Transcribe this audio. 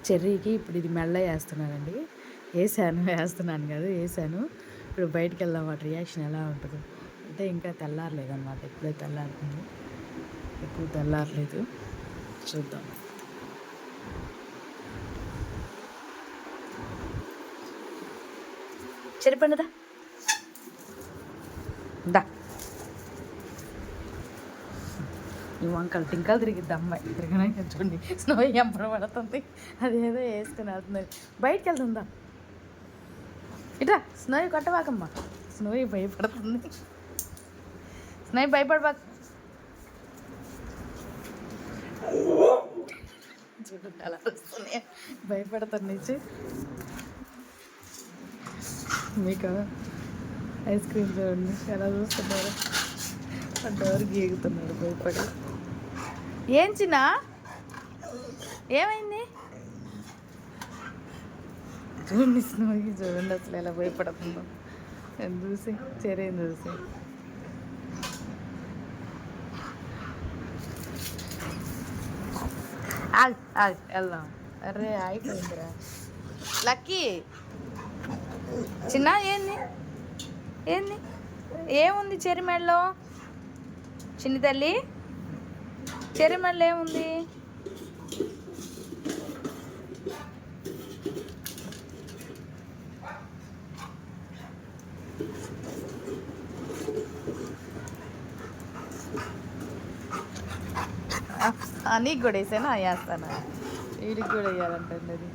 చెర్రీకి ఇప్పుడు ఇది మెల్ల వేస్తున్నానండి. వేస్తున్నాను కదా వేసాను. ఇప్పుడు బయటికి వెళ్దాం, వాటి రియాక్షన్ ఎలా ఉంటుందో. అంటే ఇంకా తెల్లారలేదన్నమాట, ఇప్పుడే తెల్లారుతుంది, ఎక్కువ తెల్లారలేదు. చూద్దాం. చెరిపండిదా దా, ఈ వంకలు టింకలు తిరిగిద్ది అమ్మాయి. తిరగడానికి చూడండి, స్నో ఎంపడ పడుతుంది, అదేదో వేసుకుని వెళ్తుంది. బయటికి వెళ్తుందా, ఇట్లా స్నో కొట్టబాకమ్మా, స్నో భయపడుతుంది. స్నో భయపడబాక, చూడండి అలా వస్తున్నాయి, భయపడుతుంది. మీకు ఐస్ క్రీమ్ చూడండి ఎలా చూస్తున్నారు, డోర్ గీగుతున్నారు భయపడి. ఏం చిన్న, ఏమైంది చూడండి, స్నోకి చూడండి అసలు ఎలా భయపడుతుందో. చూసి చెరేం చూసి వెళ్దాం. అరే అయిపోయిందిరా లక్కీ. చిన్న ఏంది ఏంది ఏముంది చెరి మెడలో, చిన్ని తల్లి చెరి మెడలో ఏముంది? నీకు కూడా వేసానా? వేస్తానా, వీడికి కూడా వేయాలంటుంది అది.